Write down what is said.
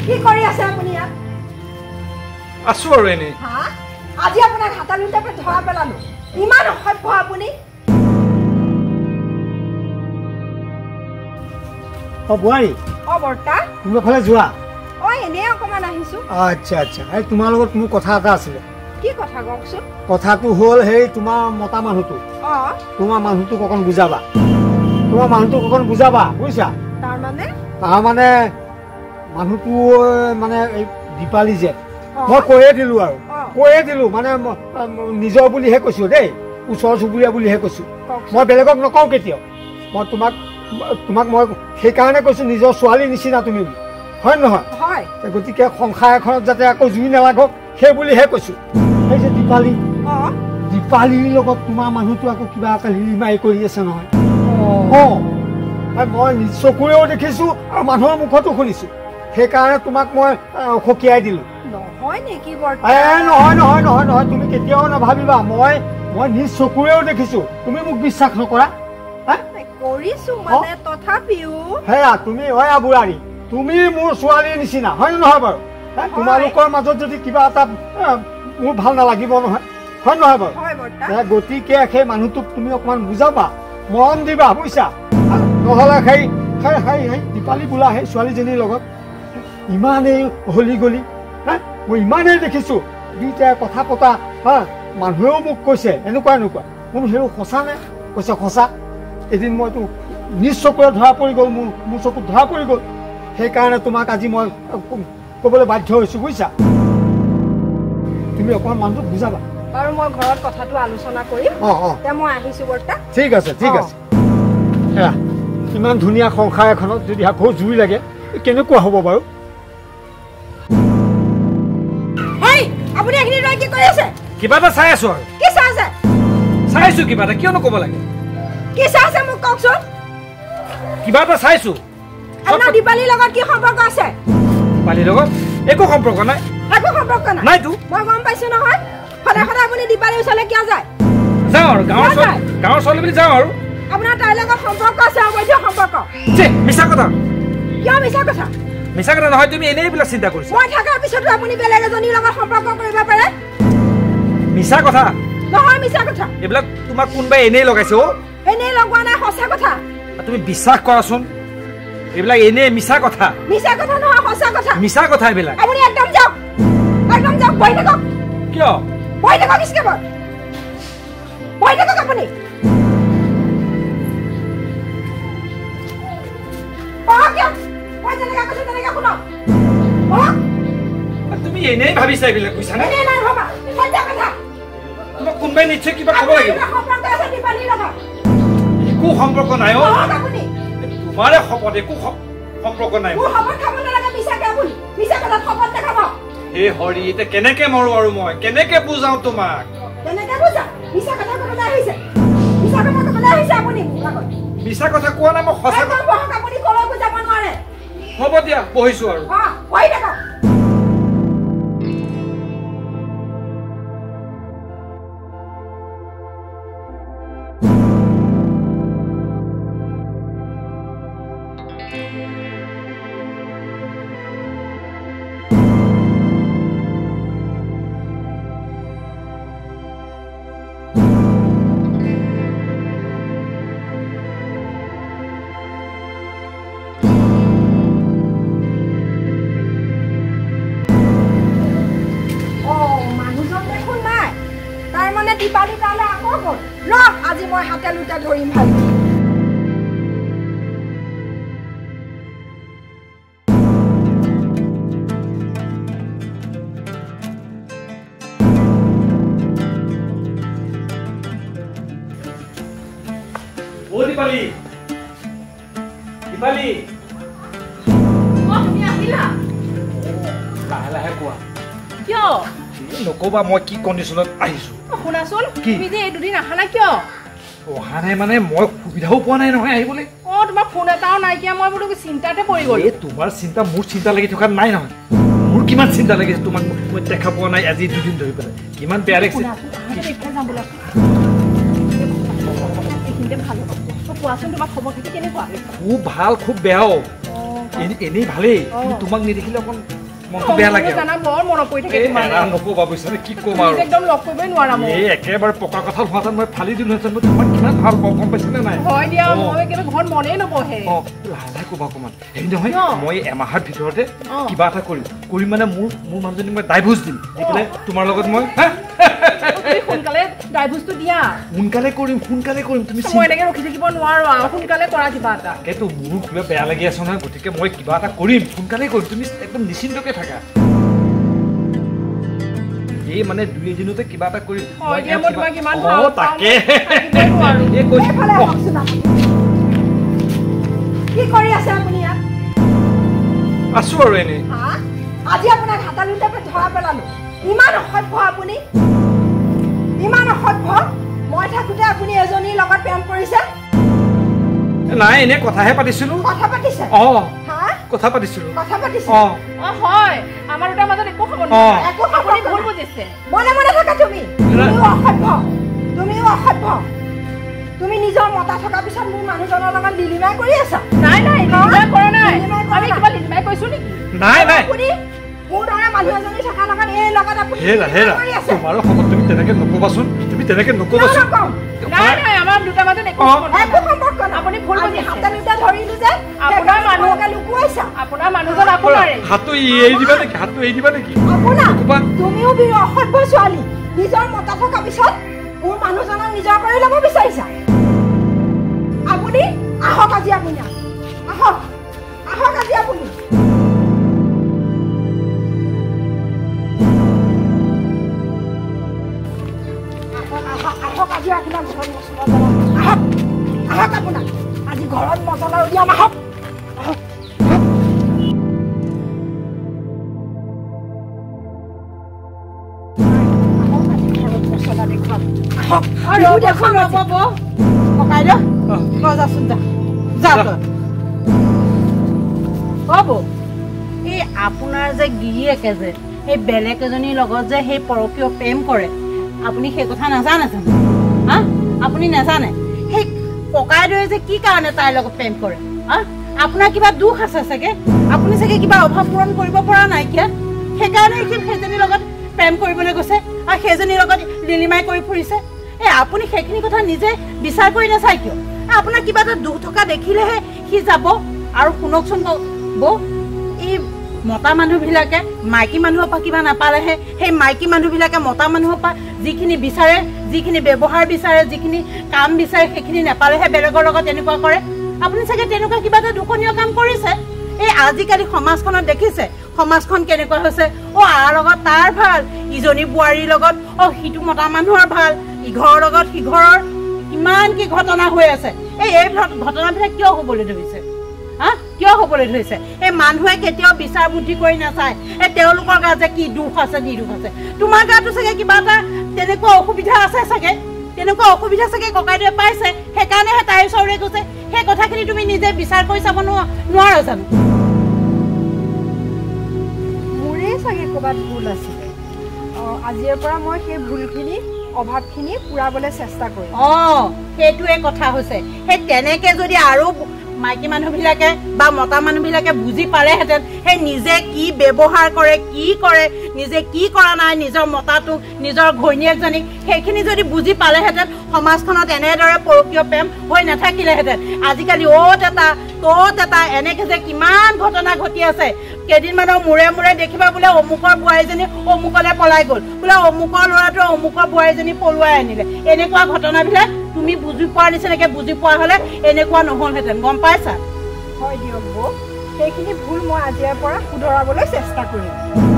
কি কৰি আছে আপুনি ইয়াত আছো আৰু এনে হা আজি আপোনাক হাতালুটাকে ধৰা পেলালো ইমান অসভ্য আপুনি বোৱাৰী বৰ্তা তোমাৰ ফালে যোৱা এনে অকমান আহিছো আচ্ছা আচ্ছা এই তোমাৰ লগত মোৰ কথা এটা আছিলে কি কথা কওকচোন কথাটো হ'ল সেই তোমাৰ মতা মানুহটো তোমাৰ মানুহটোক অকণ বুজাবা বুজিছা তাৰমানে মানুহটো মানে এই দীপালী যে মই কৈয়ে দিলো মানে নিজৰ বুলিহে কৈছো দেই ওচৰ চুবুৰীয়া বুলিহে কৈছো মই বেলেগক নকওঁ কেতিয়াও মই তোমাক মই সেইকাৰণে কৈছো নিজৰ ছোৱালী নিচিনা তুমি হয় নহয় গতিকে সংসাৰ এখনত যাতে আকৌ জুই নালাগক সেই বুলিহে কৈছো সেই যে দীপালীৰ লগত তোমাৰ মানুহটো আকৌ কিবা এটা লিলিমাই কৰি আছে নহয় মই নিজ চকুৰেও দেখিছো আৰু মানুহৰ মুখতো শুনিছো সেইকাৰণে তোমাক মই সকীয়াই দিলো নহয় তুমি কেতিয়াও নাভাবিবা মই নিজ চকুৰেও দেখিছো তুমি মোক বিশ্বাস নকৰা সেয়া তুমি হয় বুঢ়াৰী তুমি মোৰ ছোৱালীৰ নিচিনা হয় নহয় বাৰু তোমালোকৰ মাজত যদি কিবা এটা মোৰ ভাল নালাগিব নহয় হয় নহয় বাৰু গতিকে সেই মানুহটোক তুমি অকমান বুজাবা মৰম দিবা বুজিছা নহ'লে সেই দীপালী বোলা সেই ছোৱালীজনীৰ লগত ইমানেই হলি গলি মই ইমানেই দেখিছো দুইটাই কথা পতা মানুহেও মোক কৈছে এনেকুৱা মোৰ সেই সঁচা নে কৈছে সঁচা এদিন মইতো নিজ চকুৰে ধৰা পৰি গ'ল মোৰ চকুত ধৰা পৰি গ'ল সেইকাৰণে তোমাক আজি মই ক'বলৈ বাধ্য হৈছো বুজিছা তুমি অকণমান মানুহটোক বুজাবা বাৰু মই ঘৰত কথাটো আলোচনা কৰিম মই আহিছো বৰ্তা ঠিক আছে ইমান ধুনীয়া সংসাৰ এখনত যদি আকৌ জুই লাগে কেনেকুৱা হ'ব বাৰু আপুনি এইখিনি ৰৈ কি কৰি আছে কিবা এটা চাই আছো আৰু কি চাই আছে চাইছো কিবা এটা কিয়নো ক'ব লাগে কি চাই আছে মোক কওকচোন কিবা এটা চাইছো আপোনাৰ দীপালীৰ লগত কি সম্পৰ্ক আছে দীপালীৰ লগত একো সম্পৰ্ক নাই নাইতো মই গম পাইছো নহয় সদায় আপুনি দীপালীৰ ওচৰলৈ কিয় যায় যাওঁ আৰু গাঁৱৰ ছোৱালী বুলি যাওঁ আৰু আপোনাৰ তাইৰ লগত সম্পৰ্ক আছে অবৈধ সম্পৰ্ক মিছা কথা কিয় মিছা কথা নহয় তুমি এনেই এইবিলাক চিন্তা কৰিছা মই থকাৰ পিছতো আপুনি বেলেগ এজনীৰ লগত সম্পৰ্ক কৰিব পাৰে মিছা কথা নহয় মিছা কথা এইবিলাক তোমাক কোনোবাই এনেই লগাইছে এনেই লগোৱা নাই সঁচা কথা তুমি বিশ্বাস কৰাচোন এইবিলাক এনেই মিছা কথা নহয় সঁচা কথা মিছা কথা এইবিলাক আপুনি একদম যাওক বহি থাকক কিয় বহি থাকক স্কেপত বহি থাকক আপুনি তুমি এনেই ভাবিছা এইবিলাক কৈছা নে তোমাক কোনোবাই নিশ্চয় কিবা ক'ব লাগিব একো সম্পৰ্ক নাই তোমাৰে শপত একো সম্পৰ্ক নাই হে হৰি এতিয়া কেনেকে মৰো আৰু মই কেনেকে বুজাও তোমাক মিছা কথা কোৱা নাই মই সঁচা হ'ব দিয়া বহিছো আৰু দীপালী তালে আকৌ গ'ল ৰখ আজি মই হাতে লুটা ধৰিম ভাল দীপালী তুমি আহিলা লাহে কোৱা কিয় নকবা মই কি কণ্ডিশ্যনত আহিছো শুনাচোন তুমি যে এই দুদিন আহা নাই কিয় অহা নাই মানে মই সুবিধাও পোৱা নাই নহয় আহিবলৈ তোমাৰ ফোন এটাও নাইকিয়া মই বোলো চিন্তাতে পৰি গ'ল তোমাৰ চিন্তা মোৰ চিন্তা লাগি থকা নাই নহয় মোৰ কিমান চিন্তা লাগিছে তোমাক মই দেখা পোৱা নাই আজি দুদিন ধৰি পেলাই কিমান বেয়া লাগিছে খুব ভাল খুব বেয়াও এনেই ভালেই তোমাক নেদেখিলে অকণ মনটো বেয়া লাগে জানা বৰ মনত পৰি থাকে তোমাৰ নকবা বুজিছানে কি ক'ম আৰু একদম লগ কৰিবই নোৱাৰা মই এই একেবাৰে পকা কঁঠাল হোৱাহেঁতেন মই ফালি দিলোহেঁতেন মই তোমাক কিমান ভাল পাওঁ গম পাইছেনে নাই হয় দিয়া মই একেবাৰে ঘৰত মনেই নবহে লাহে লাহে ক'বা অকণমান হেৰি নহয় মই এমাহৰ ভিতৰতে কিবা এটা কৰিম মানে মোৰ মানুহজনীক মই ডাইভোৰ্চ দিম দি পেলাই তোমাৰ লগত মই সোনকালে ডাইভোৰ্চটো দিয়া সোনকালে কৰিম তুমি মই এনেকে ৰখি থাকিব নোৱাৰো আৰু সোনকালে কৰা কিবা এটা তাকেতো মোৰো কিবা বেয়া লাগি আছে নহয় গতিকে মই কিবা এটা কৰিম সোনকালে কৰিম তুমি একদম নিশ্চিন্তকে থাকা এই মানে দুই এদিনতে কিবা এটা কৰিম তাকে কি কৰি আছে আপুনি ইয়াত আছো আৰু এনেই আজি আপোনাক হাতালিতে ধৰা পেলালো ইমান অসভ্য আপুনি ইমান অসভ্য মই থাকোঁতে আপুনি এজনীৰ লগত প্ৰেম কৰিছে নাই এনে কথাহে পাতিছিলো কথা পাতিছে কথা পাতিছিলো হয় আমাৰ দুটাৰ মাজত একো খবৰ নাই একো আপুনি ভুল বুজিছে মনে মনে থাকা তুমিও অসভ্য তুমি নিজৰ মতা থকা পিছত মোৰ মানুহজনৰ লগত লিলিমাই কৰি আছা নাই লিলিমাই কৰা নাই আমি কিবা লিলিমাই কৈছো নেকি নাই আপুনি মোৰ দৰে মানুহ এজনী থকা লগত এই লগত আপুনি কৰি আছে তোমাৰো খবৰ তুমি তেনেকে নকবাচোন নাই আমাৰ দুটাৰ মাজত একো সম্পৰ্ক নাই আপুনি ভুল বুজিছে হাতালিতে ধৰিলো যে আপোনাৰ মানুহকে লুকুৱাইছা আপোনাৰ মানুহজন আপোনাৰে হাতটো এৰি দিবা নেকি আপোনাৰ তুমিও বিৰ অসভ্য ছোৱালী নিজৰ মতা থকা পিছত মোৰ মানুহজনক নিজৰ কৰি ল'ব বিচাৰিছা আপুনি আহক আজি আপুনি আহক আজি আপুনি আজি আপোনাৰ ঘৰত মছলা আহক আপোনাক আজি ঘৰত মছলা উলিয়াম আহক মছলা দেখুৱাম আপোনাৰ যে গিৰিয়েকে যে সেই বেলেগ এজনীৰ লগত যে সেই পৰকীয় প্ৰেম কৰে আপুনি সেই কথা নাজানে জানো আপুনি নাজানে সেই ককাইদেৱে যে কি কাৰণে তাইৰ লগত প্ৰেম কৰে আপোনাৰ কিবা দুখ আছে চাগে আপুনি চাগে কিবা অভাৱ পূৰণ কৰিব পৰা নাইকিয়া সেইকাৰণে সেইজনীৰ লগত প্ৰেম কৰিবলৈ গৈছে আৰু সেইজনীৰ লগত লিলিমাই কৰি ফুৰিছে আপুনি সেইখিনি কথা নিজে বিচাৰ কৰি নাচায় কিয় আপোনাৰ কিবা এটা দুখ থকা দেখিলেহে সি যাব আৰু শুনকচোন বৌ এই মতা মানুহবিলাকে মাইকী মানুহৰ পৰা কিবা নাপালেহে সেই মাইকী মানুহবিলাকে মতা মানুহৰ পৰা যিখিনি বিচাৰে যিখিনি ব্যৱহাৰ বিচাৰে যিখিনি কাম বিচাৰে সেইখিনি নাপালেহে বেলেগৰ লগত এনেকুৱা কৰে আপুনি চাগে তেনেকুৱা কিবা এটা দুখনীয় কাম কৰিছে এই আজিকালি সমাজখনত দেখিছে সমাজখন কেনেকুৱা হৈছে আৰ লগত তাৰ ভাল ইজনী বোৱাৰীৰ লগত সিটো মতা মানুহৰ ভাল ইঘৰৰ লগত সিঘৰৰ ইমান কি ঘটনা হৈ আছে এই ঘটনাবিলাক কিয় হ'বলৈ ধৰিছে কিয় হ'বলৈ ধৰিছে এই মানুহে কেতিয়াও বিচাৰ বুদ্ধি কৰি নাচায় তেওঁলোকৰ গাত যে কি দুখ আছে নিদুখ আছে তোমাৰ গাতো চাগে কিবা এটা তেনেকুৱা অসুবিধা আছে চাগে ককাইদেৱে পাইছে সেইকাৰণেহে তাইৰ ওচৰলৈ গৈছে সেই কথাখিনি তুমি নিজে বিচাৰ কৰি চাব নোৱাৰা জানো মোৰে চাগে ক'ৰবাত ভুল আছিলে আজিৰ পৰা মই সেই ভুলখিনি অভাৱখিনি পূৰাবলৈ চেষ্টা কৰিম সেইটোৱে কথা হৈছে সেই তেনেকে যদি আৰু মাইকী মানুহবিলাকে বা মতা মানুহবিলাকে বুজি পালেহেঁতেন সেই নিজে কি ব্যৱহাৰ কৰে নিজে কি কৰা নাই নিজৰ মতাটোক নিজৰ ঘৈণীয়েকজনীক সেইখিনি যদি বুজি পালেহেঁতেন সমাজখনত এনেদৰে পৰকীয় প্ৰেম হৈ নাথাকিলেহেঁতেন আজিকালি তত এটা এনেকে যে কিমান ঘটনা ঘটি আছে কেইদিনমানৰ মূৰে দেখিবা বোলে অমুকৰ বোৱাৰীজনী অমুকলৈ পলাই গ'ল বোলে অমুকৰ ল'ৰাটোৱে অমুকৰ বোৱাৰীজনী পলুৱাই আনিলে এনেকুৱা ঘটনাবিলাক তুমি বুজি পোৱাৰ নিচিনাকে বুজি পোৱা হ'লে এনেকুৱা নহ'লহেঁতেন গম পাইছা হয় দিয়ক বৌ সেইখিনি ভুল মই আজিৰ পৰা শুধৰাবলৈ চেষ্টা কৰিম